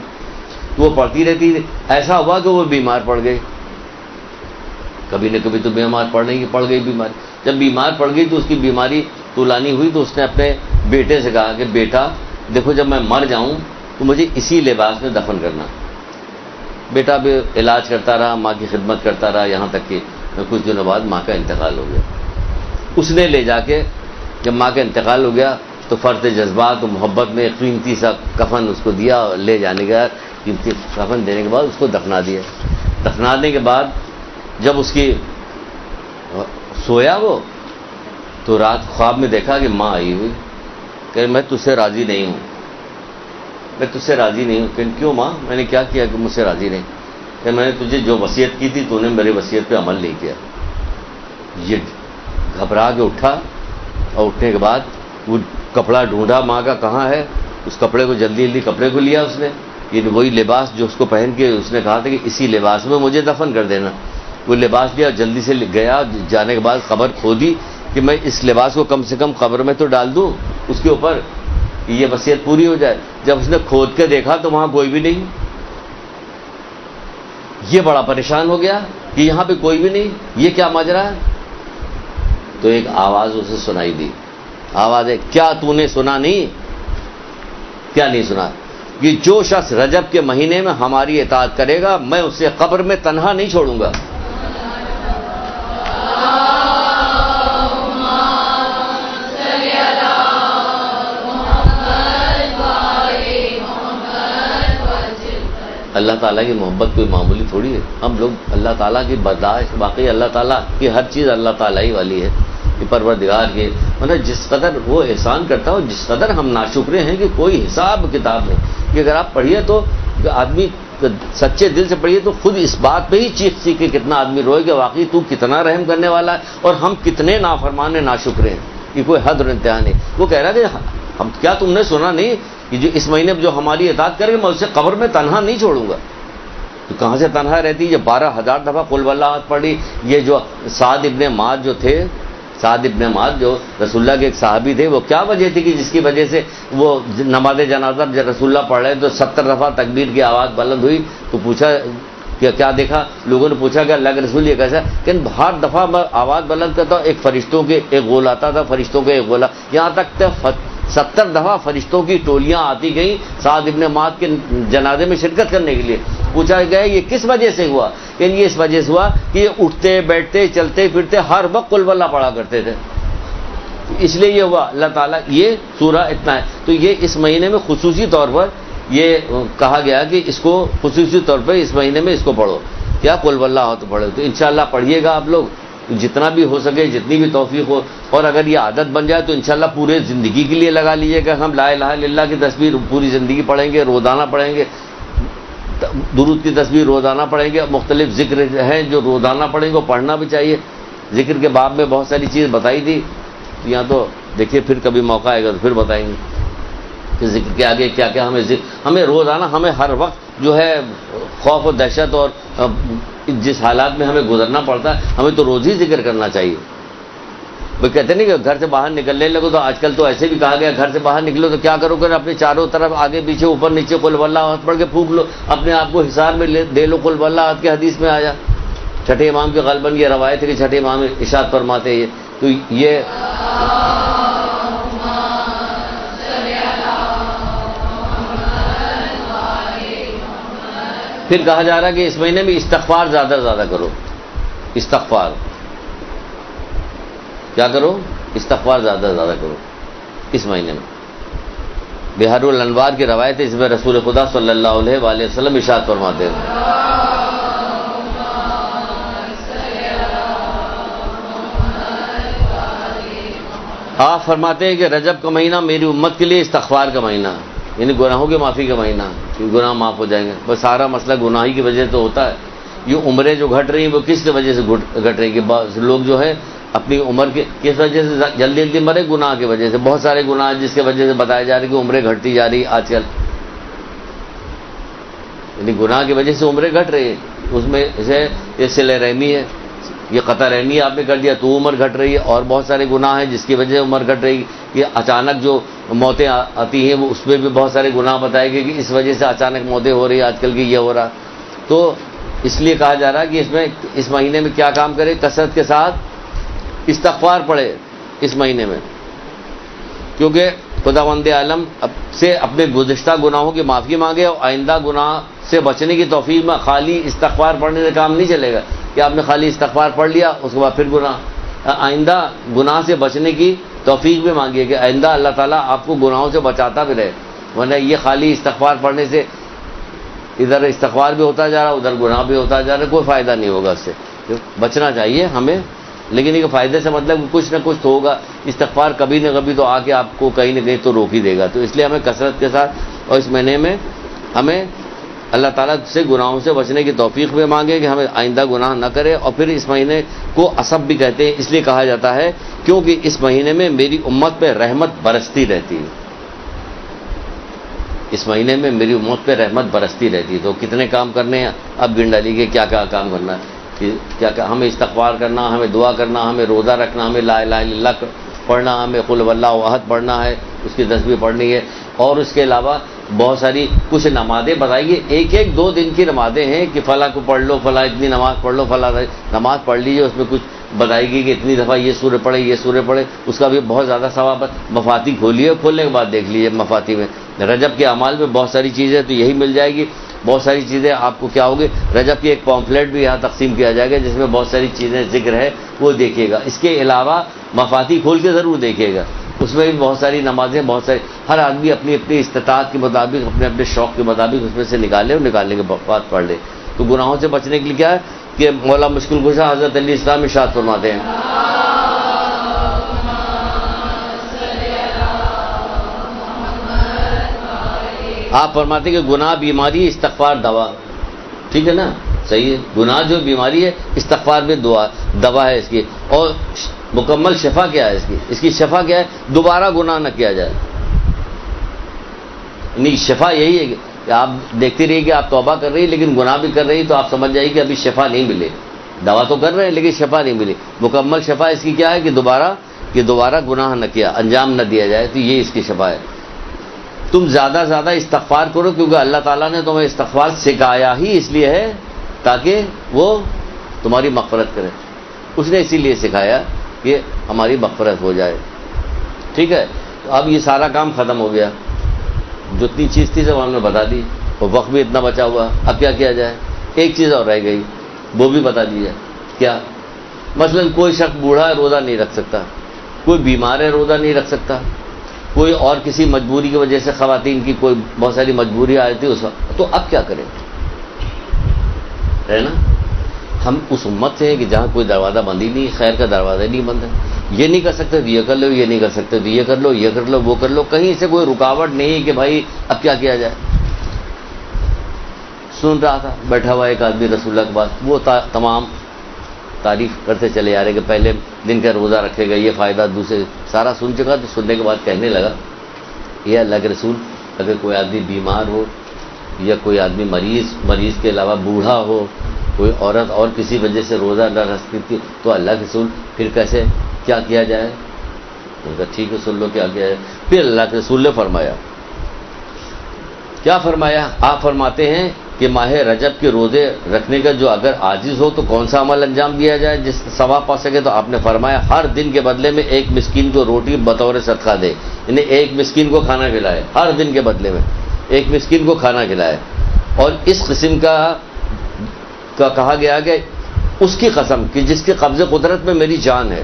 وہ پڑھتی رہتی تھی. ایسا ہوا کہ وہ بیمار پڑ گئی، کبھی نہ کبھی تو بیمار پڑ گئی بیماری. جب بیمار پڑ گئی تو اس کی بیماری طولانی ہوئی، تو اس نے اپنے بیٹے سے کہا کہ بیٹا دیکھو جب میں مر جاؤں تو مجھے اسی لباس میں دفن کرنا. بیٹا بھی علاج کرتا رہا، ماں کی خدمت کرتا رہا، یہاں تک کہ کچھ دنوں بعد ماں کا انتقال ہو گیا. اس نے لے جا کے جب ماں کا انتقال ہو گیا تو فرط جذبات و محبت میں قیمتی سا کفن اس کو دیا، اور لے جانے کے بعد قیمتی کفن دینے کے بعد اس کو دفنا دیا. دفنانے کے بعد جب اس کی سویا وہ تو رات خواب میں دیکھا کہ ماں آئی ہوئی کہ میں تجھ سے راضی نہیں ہوں، میں تجھ سے راضی نہیں ہوں. کہ کیوں ماں، میں نے کیا کیا کہ مجھ سے راضی نہیں؟ کہ میں نے تجھے جو وصیت کی تھی تو نے میری وصیت پہ عمل نہیں کیا. یہ گھبرا کے اٹھا، اور اٹھنے کے بعد وہ کپڑا ڈھونڈا ماں کا کہاں ہے، اس کپڑے کو جلدی کپڑے کو لیا اس نے، یہ وہی لباس جو اس کو پہن کے اس نے کہا تھا کہ اسی لباس میں مجھے دفن کر دینا. وہ لباس لیا، جلدی سے گیا، جانے کے بعد قبر کھودی کہ میں اس لباس کو کم سے کم قبر میں تو ڈال دوں اس کے اوپر، یہ وصیت پوری ہو جائے. جب اس نے کھود کے دیکھا تو وہاں کوئی بھی نہیں. یہ بڑا پریشان ہو گیا کہ یہاں پہ کوئی بھی نہیں، یہ کیا ماجرا ہے. تو ایک آواز اسے سنائی دی. آواز ہے، کیا تو نے سنا نہیں؟ کیا نہیں سنا؟ کہ جو شخص رجب کے مہینے میں ہماری اطاعت کرے گا میں اسے قبر میں تنہا نہیں چھوڑوں گا. اللہ تعالیٰ کی محبت کوئی معمولی تھوڑی ہے. ہم لوگ اللہ تعالیٰ کی برداشت، واقعی اللہ تعالیٰ کی ہر چیز اللہ تعالیٰ ہی والی ہے. یہ پروردگار کے مطلب جس قدر وہ احسان کرتا ہو، جس قدر ہم ناشکرے ہیں کہ کوئی حساب کتاب نہیں. کہ اگر آپ پڑھیے تو آدمی سچے دل سے پڑھیے تو خود اس بات پہ ہی چیخ کے کتنا آدمی روئے کہ واقعی تو کتنا رحم کرنے والا ہے اور ہم کتنے نافرمان ناشکرے ہیں. یہ کوئی حد اور انتہا نہیں. وہ کہہ رہا کہ ہم کیا تم نے سنا نہیں کہ جو اس مہینے میں جو ہماری اطاعت کرے میں اسے قبر میں تنہا نہیں چھوڑوں گا. تو کہاں سے تنہا رہتی؟ یہ 12,000 دفعہ قل واللہ پڑھی. یہ جو سعد ابن معاذ جو تھے، سعد ابن معاذ جو رسول اللہ کے ایک صحابی تھے، وہ کیا وجہ تھی کہ جس کی وجہ سے وہ نماز جنازہ جب رسول اللہ پڑھ رہے تو 70 دفعہ تکبیر کی آواز بلند ہوئی. تو پوچھا کہ کیا دیکھا؟ لوگوں نے پوچھا کہ اللہ کے رسول یہ کیسا؟ کہ ہر دفعہ میں آواز بلند کرتا ہوں ایک فرشتوں کے ایک غول آتا تھا، فرشتوں کے ایک غولا، یہاں تک 70 دفعہ فرشتوں کی ٹولیاں آتی گئیں سعد ابن معاذ کے جنازے میں شرکت کرنے کے لیے. پوچھا گیا یہ کس وجہ سے ہوا؟ کہ یہ اس وجہ سے ہوا کہ یہ اٹھتے بیٹھتے چلتے پھرتے ہر وقت قل واللہ پڑھا کرتے تھے، اس لیے یہ ہوا. اللہ تعالیٰ یہ سورہ اتنا ہے. تو یہ اس مہینے میں خصوصی طور پر یہ کہا گیا کہ اس کو خصوصی طور پر اس مہینے میں اس کو پڑھو. کیا قل واللہ ہو تو پڑھو. تو انشاءاللہ پڑھیے گا آپ لوگ جتنا بھی ہو سکے، جتنی بھی توفیق ہو. اور اگر یہ عادت بن جائے تو انشاءاللہ پورے زندگی کے لیے لگا لیجیے گا. ہم لا الہ الا اللہ کی تصویر پوری زندگی پڑھیں گے، روزانہ پڑھیں گے. درود کی تصویر روزانہ پڑھیں گے. مختلف ذکر ہیں جو روزانہ پڑھیں گے، پڑھنا بھی چاہیے. ذکر کے باب میں بہت ساری چیز بتائی تھی، یہاں تو دیکھیے پھر کبھی موقع آئے گا تو پھر بتائیں گے کہ ذکر کے آگے کیا کیا ہمیں روزانہ ہمیں ہر وقت جو ہے خوف و دہشت اور جس حالات میں ہمیں گزرنا پڑتا ہے ہمیں تو روز ہی ذکر کرنا چاہیے. وہ کہتے نہیں کہ گھر سے باہر نکلنے لگو، تو آج کل تو ایسے بھی کہا گیا گھر سے باہر نکلو تو کیا کرو کہ اپنے چاروں طرف آگے پیچھے اوپر نیچے قل واللہ احد پڑھ کے پھونک لو، اپنے آپ کو حصار میں دے لو. قل واللہ احد کے حدیث میں آیا. چھٹے امام کے غالباً یہ روایت ہے کہ چھٹے امام ارشاد فرماتے ہیں. تو یہ پھر کہا جا رہا ہے کہ اس مہینے میں استغفار زیادہ سے زیادہ کرو. استغفار کیا کرو؟ استغفار زیادہ سے زیادہ کرو اس مہینے میں. بحر الانوار کی روایت ہے، اس میں رسول خدا صلی اللہ علیہ وآلہ وسلم ارشاد فرماتے ہیں، آپ فرماتے ہیں کہ رجب کا مہینہ میری امت کے لیے استغفار کا مہینہ، یعنی گناہوں کی معافی کا مہینہ، گناہ معاف ہو جائیں گے. بس سارا مسئلہ گناہی کی وجہ سے تو ہوتا ہے. یہ عمریں جو گھٹ رہی ہیں وہ کس کی وجہ سے گھٹ رہی ہیں؟ بعض لوگ جو ہے اپنی عمر کے کس وجہ سے جلدی جلدی مرے؟ گناہ کی وجہ سے. بہت سارے گناہ جس کی وجہ سے بتایا جا رہا ہے کہ عمریں گھٹتی جا رہی آج کل، یعنی گناہ کی وجہ سے عمریں گھٹ رہی ہیں. اس میں جیسے یہ صلہ رحمی ہے، یہ قطع رحمی آپ نے کر دیا تو عمر گھٹ رہی ہے. اور بہت سارے گناہ ہیں جس کی وجہ سے عمر گھٹ رہی ہے. یہ اچانک جو موتیں آتی ہیں وہ اس میں بھی بہت سارے گناہ بتائے گئے کہ اس وجہ سے اچانک موتیں ہو رہی ہیں آج کل کی، یہ ہو رہا. تو اس لیے کہا جا رہا ہے کہ اس مہینے میں کیا کام کرے؟ کثرت کے ساتھ استغفار پڑھے اس مہینے میں، کیونکہ خداوند عالم سے اپنے گزشتہ گناہوں کی معافی مانگے اور آئندہ گناہ سے بچنے کی توفیق میں. خالی استغفار پڑھنے سے کام نہیں چلے گا کہ آپ نے خالی استغفار پڑھ لیا اس کے بعد پھر گناہ. آئندہ گناہ سے بچنے کی توفیق بھی مانگیے کہ آئندہ اللہ تعالیٰ آپ کو گناہوں سے بچاتا بھی رہے. ورنہ یہ خالی استغفار پڑھنے سے ادھر استغفار بھی ہوتا جا رہا ادھر گناہ بھی ہوتا جا رہا، کوئی فائدہ نہیں ہوگا اس سے. بچنا چاہیے ہمیں، لیکن یہ فائدے سے مطلب کچھ نہ کچھ تو ہوگا. استغفار کبھی نہ کبھی تو آ کے آپ کو کہیں نہ کہیں تو روک ہی دے گا. تو اس لیے ہمیں کثرت کے ساتھ اور اس مہینے میں ہمیں اللہ تعالیٰ سے گناہوں سے بچنے کی توفیق بھی مانگے کہ ہمیں آئندہ گناہ نہ کرے. اور پھر اس مہینے کو اسب بھی کہتے ہیں، اس لیے کہا جاتا ہے کیونکہ اس مہینے میں میری امت پہ رحمت برستی رہتی ہے. اس مہینے میں میری امت پہ رحمت برستی رہتی ہے. تو کتنے کام کرنے ہیں اب گن ڈالیے کہ کیا کیا کام کرنا ہے. ہمیں استغفار کرنا، ہمیں دعا کرنا، ہمیں روزہ رکھنا، ہمیں لا الہ الا اللہ پڑھنا، ہمیں قل هو اللہ احد پڑھنا ہے، اس کی تسبیح پڑھنی ہے. اور اس کے علاوہ بہت ساری کچھ نمازیں بتائیے، ایک ایک 2 دن کی نمازیں ہیں کہ فلاں کو پڑھ لو، فلاں اتنی نماز پڑھ لو، فلاں نماز پڑھ لیجیے. اس میں کچھ بتائے گی کہ اتنی دفعہ یہ سورہ پڑھے، یہ سورہ پڑھے، اس کا بھی بہت زیادہ ثواب ہے. مفاتی کھولیے، کھولنے کے بعد دیکھ لیجیے مفاتی میں رجب کے اعمال میں بہت ساری چیزیں تو یہی مل جائے گی. بہت ساری چیزیں آپ کو کیا ہوگی، رجب کی ایک پامفلیٹ بھی یہاں تقسیم کیا جائے گا جس میں بہت ساری چیزیں ذکر ہے، وہ دیکھیے گا. اس کے علاوہ مفاتی کھول کے ضرور دیکھیے گا، اس میں بھی بہت ساری نمازیں، بہت ساری، ہر آدمی اپنی اپنی استطاعت کے مطابق، اپنے اپنے شوق کے مطابق اس میں سے نکالے اور نکالنے کے بعد پڑھ لے. تو گناہوں سے بچنے کے لیے کیا ہے کہ مولا مشکل کشا حضرت علی اسلام ارشاد فرماتے ہیں، آپ فرماتے ہیں کہ گناہ بیماری، استغفار دوا. ٹھیک ہے نا، صحیح ہے. گناہ جو بیماری ہے، استغفار میں دوا ہے اس کی. اور مکمل شفا کیا ہے اس کی شفا کیا ہے؟ دوبارہ گناہ نہ کیا جائے. نہیں، شفا یہی ہے کہ آپ دیکھتی رہیے کہ آپ توبہ کر رہی لیکن گناہ بھی کر رہی، تو آپ سمجھ جائیے کہ ابھی شفا نہیں ملے. دوا تو کر رہے ہیں لیکن شفا نہیں ملی. مکمل شفا اس کی کیا ہے کہ دوبارہ گناہ نہ کیا، انجام نہ دیا جائے. تو یہ اس کی شفا ہے. تم زیادہ زیادہ استغفار کرو، کیونکہ اللہ تعالیٰ نے تمہیں استغفار سکھایا ہی اس لیے ہے تاکہ وہ تمہاری مغفرت کرے. اس نے اسی لیے سکھایا کہ ہماری مغفرت ہو جائے. ٹھیک ہے. تو اب یہ سارا کام ختم ہو گیا، جتنی چیز تھی سب ہم نے بتا دی، اور وقت بھی اتنا بچا ہوا. اب کیا کیا جائے؟ ایک چیز اور رہ گئی، وہ بھی بتا دی جائے. کیا؟ مثلا کوئی شخص بوڑھا ہے، روزہ نہیں رکھ سکتا، کوئی بیمار ہے، روزہ نہیں رکھ سکتا، کوئی اور کسی مجبوری کی وجہ سے خواتین کی کوئی بہت ساری مجبوری آئی تھی اس وقت. تو اب کیا کریں؟ ہے نا، ہم اس امت سے ہیں کہ جہاں کوئی دروازہ بند ہی نہیں، خیر کا دروازہ نہیں بند ہے. یہ نہیں کر سکتے تو یہ کر لو، یہ نہیں کر سکتے تو یہ کر لو، یہ کر لو، وہ کر لو. کہیں سے کوئی رکاوٹ نہیں کہ بھائی اب کیا کیا جائے. سن رہا تھا بیٹھا ہوا ایک آدمی رسول اللہ کے پاس، وہ تمام تعریف کرتے چلے جا رہے کہ پہلے دن کا روزہ رکھے گا، یہ فائدہ، دوسرے سارا سن چکا. تو سننے کے بعد کہنے لگا، یہ اللہ کے رسول، اگر کوئی آدمی بیمار ہو یا کوئی آدمی مریض کے علاوہ بوڑھا ہو، کوئی عورت اور کسی وجہ سے روزہ نہ رکھ سکتی، تو اللہ کے رسول پھر کیسے کیا کیا جائے؟ ان کا ٹھیک ہے سن لو کیا کیا ہے. پھر اللہ کے رسول نے فرمایا، کیا فرمایا؟ آپ فرماتے ہیں کہ ماہ رجب کے روزے رکھنے کا جو اگر عاجز ہو تو کون سا عمل انجام دیا جائے جس سے ثواب پا سکے؟ تو آپ نے فرمایا ہر دن کے بدلے میں ایک مسکین کو روٹی بطور صدقہ دے، یعنی ایک مسکین کو کھانا کھلائے. ہر دن کے بدلے میں ایک مسکین کو کھانا کھلائے. اور اس قسم کا کہا گیا کہ اس کی قسم کہ جس کے قبض قدرت میں میری جان ہے،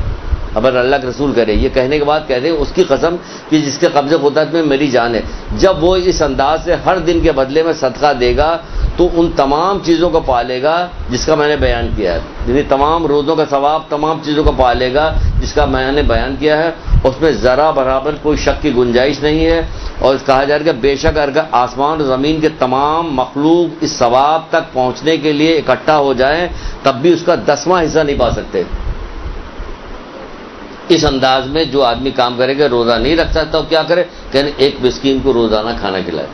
اب اللہ کے رسول کرے یہ کہنے کے بعد کہتے ہیں اس کی قسم کہ جس کے قبضے قدرت میں میری جان ہے، جب وہ اس انداز سے ہر دن کے بدلے میں صدقہ دے گا تو ان تمام چیزوں کو پالے گا جس کا میں نے بیان کیا ہے، یعنی تمام روزوں کا ثواب تمام چیزوں کو پالے گا جس کا میں نے بیان کیا ہے، اس میں ذرا برابر کوئی شک کی گنجائش نہیں ہے۔ اور کہا جا رہا ہے کہ بے شک اگر آسمان اور زمین کے تمام مخلوق اس ثواب تک پہنچنے کے لیے اکٹھا ہو جائیں تب بھی اس کا 10واں حصہ نہیں پا سکتے۔ اس انداز میں جو آدمی کام کرے گا، روزہ نہیں رکھ سکتا تو کیا کرے، کہنے ایک مسکین کو روزانہ کھانا کھلائے،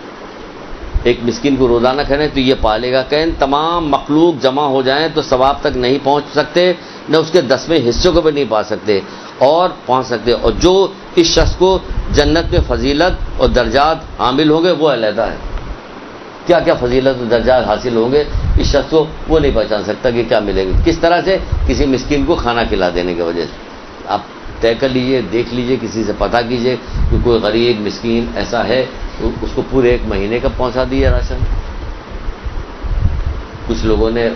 ایک مسکین کو روزانہ کھلائے تو یہ پالے گا۔ کہیں تمام مخلوق جمع ہو جائیں تو ثواب تک نہیں پہنچ سکتے، نہ اس کے 10ویں حصوں کو بھی نہیں پا سکتے اور پہنچ سکتے۔ اور جو اس شخص کو جنت میں فضیلت اور درجات حامل ہوں گے وہ علیحدہ ہے، کیا کیا فضیلت اور درجات حاصل ہوں گے اس شخص کو وہ نہیں پہچان سکتا کہ کیا ملے گا، کس طرح سے، کسی مسکین کو کھانا کھلا دینے کی وجہ سے۔ آپ طے کر لیجئے، دیکھ لیجئے، کسی سے پتہ کیجئے کہ کوئی غریب مسکین ایسا ہے اس کو پورے 1 مہینے کا پہنچا دیا راشن۔ کچھ لوگوں نے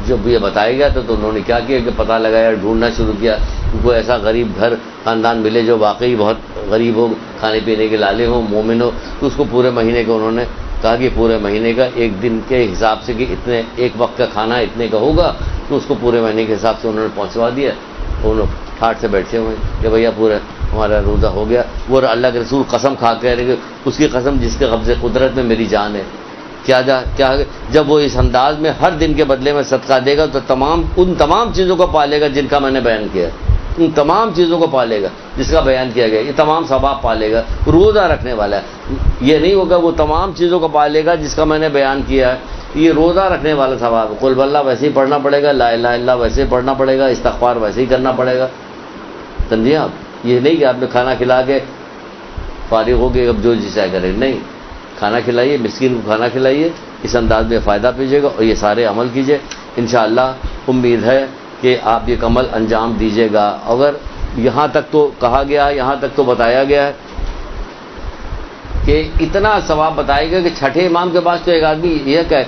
جب یہ بتایا گیا تو انہوں نے کیا کیا کہ پتہ لگایا، ڈھونڈنا شروع کیا کہ کوئی ایسا غریب گھر خاندان ملے جو واقعی بہت غریب ہو، کھانے پینے کے لالے ہوں، مومن ہو، تو اس کو پورے مہینے کا انہوں نے کہا کہ پورے مہینے کا 1 دن کے حساب سے کہ اتنے 1 وقت کا کھانا اتنے کا ہوگا، تو اس کو پورے مہینے کے حساب سے انہوں نے پہنچوا دیا۔ وہ لوگ ٹھاٹ سے بیٹھے ہوئے کہ بھیا پورا ہمارا روزہ ہو گیا۔ وہ اللہ کے رسول قسم کھا کہہ رہے کہ اس کی قسم جس کے قبضے قدرت میں میری جان ہے، کیا جب وہ اس انداز میں ہر دن کے بدلے میں صدقہ دے گا تو ان تمام چیزوں کو پالے گا جن کا میں نے بیان کیا، ان تمام چیزوں کو پالے گا جس کا بیان کیا گیا، یہ تمام ثواب پالے گا۔ روزہ رکھنے والا ہے، یہ نہیں ہوگا وہ تمام چیزوں کو پالے گا جس کا میں نے بیان کیا ہے، یہ روزہ رکھنے والا ثواب ہے۔ قل اللہ ویسے ہی پڑھنا پڑے گا، لا الہ الا اللہ ویسے ہی پڑھنا پڑے گا، استغفار ویسے ہی کرنا پڑے گا، سمجھے آپ؟ یہ نہیں کہ آپ نے کھانا کھلا کے فارغ ہو گئے اب جو جی چاہے کرے، نہیں، کھانا کھلائیے، مسکین کو کھانا کھلائیے، اس انداز میں فائدہ پیجیے گا اور یہ سارے عمل کیجیے، انشاءاللہ امید ہے کہ آپ یہ عمل انجام دیجیے گا۔ اگر یہاں تک تو کہا گیا، یہاں تک تو بتایا گیا ہے کہ اتنا ثواب بتایا گیا کہ چھٹے امام کے پاس تو ایک آدمی یہ کہ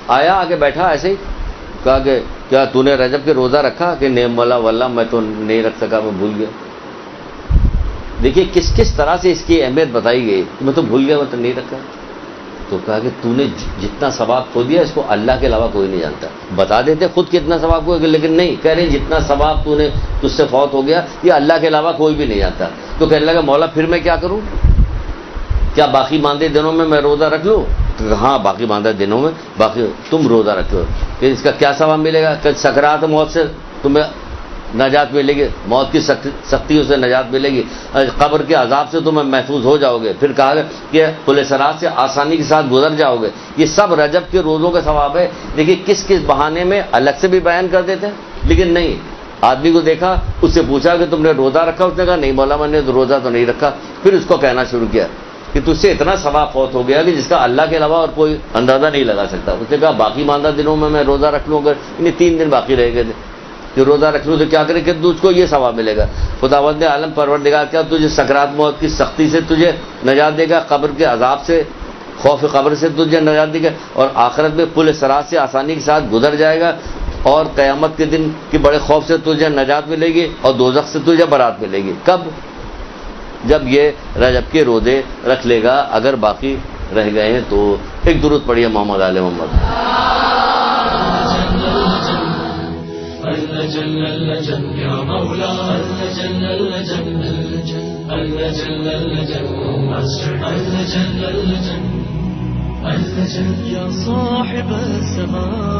آیا آگے بیٹھا ایسے ہی، کہا کہ کیا تو نے رجب کے روزہ رکھا؟ کہ نہیں مولا واللہ میں تو نہیں رکھ سکا، میں بھول گیا۔ دیکھیے کس طرح سے اس کی اہمیت بتائی گئی، میں تو بھول گیا، میں تو نہیں رکھا۔ تو کہا کہ تو نے جتنا ثواب کھو دیا اس کو اللہ کے علاوہ کوئی نہیں جانتا۔ بتا دیتے خود کتنا ثواب کھو، لیکن نہیں، کہہ رہے جتنا ثواب تو نے تجھ سے فوت ہو گیا یہ اللہ کے علاوہ کوئی بھی نہیں جانتا۔ تو کہنے لگا مولا پھر میں کیا کروں، کیا باقی ماندے دنوں میں روزہ رکھ لوں؟ تو ہاں باقی ماندہ دنوں میں باقی تم روزہ رکھو، کہ اس کا کیا ثواب ملے گا؟ کہ سکرات موت سے تمہیں نجات ملے گی، موت کی سختیوں سے نجات ملے گی، قبر کے عذاب سے تمہیں محفوظ ہو جاؤ گے، پھر کہا کہ پل صراط سے آسانی کے ساتھ گزر جاؤ گے۔ یہ سب رجب کے روزوں کا ثواب ہے۔ دیکھیے کس بہانے میں الگ سے بھی بیان کر دیتے ہیں، لیکن نہیں، آدمی کو دیکھا، اس سے پوچھا کہ تم نے روزہ رکھا؟ اس نے کہا نہیں مولا میں نے تو روزہ تو نہیں رکھا۔ پھر اس کو کہنا شروع کیا کہ تجھ سے اتنا ثواب فوت ہو گیا کہ جس کا اللہ کے علاوہ اور کوئی اندازہ نہیں لگا سکتا۔ اس نے کہا باقی ماندہ دنوں میں روزہ رکھ لوں، اگر انہیں 3 دن باقی رہ گئے تھے کہ روزہ رکھ لوں تو کیا کرے کہ تجھ کو یہ ثواب ملے گا۔ خداوند عالم پروردگار کیا تجھے سکرات موت کی سختی سے تجھے نجات دے گا، قبر کے عذاب سے، خوف قبر سے تجھے نجات دے گا، اور آخرت میں پل صراط سے آسانی کے ساتھ گزر جائے گا، اور قیامت کے دن کے بڑے خوف سے تجھے نجات ملے گی، اور دوزخ سے تجھے برات ملے گی۔ کب؟ جب یہ رجب کے روزے رکھ لے گا، اگر باقی رہ گئے ہیں تو۔ ایک درود پڑھیے محمد آل محمد۔ يا صاحب السماء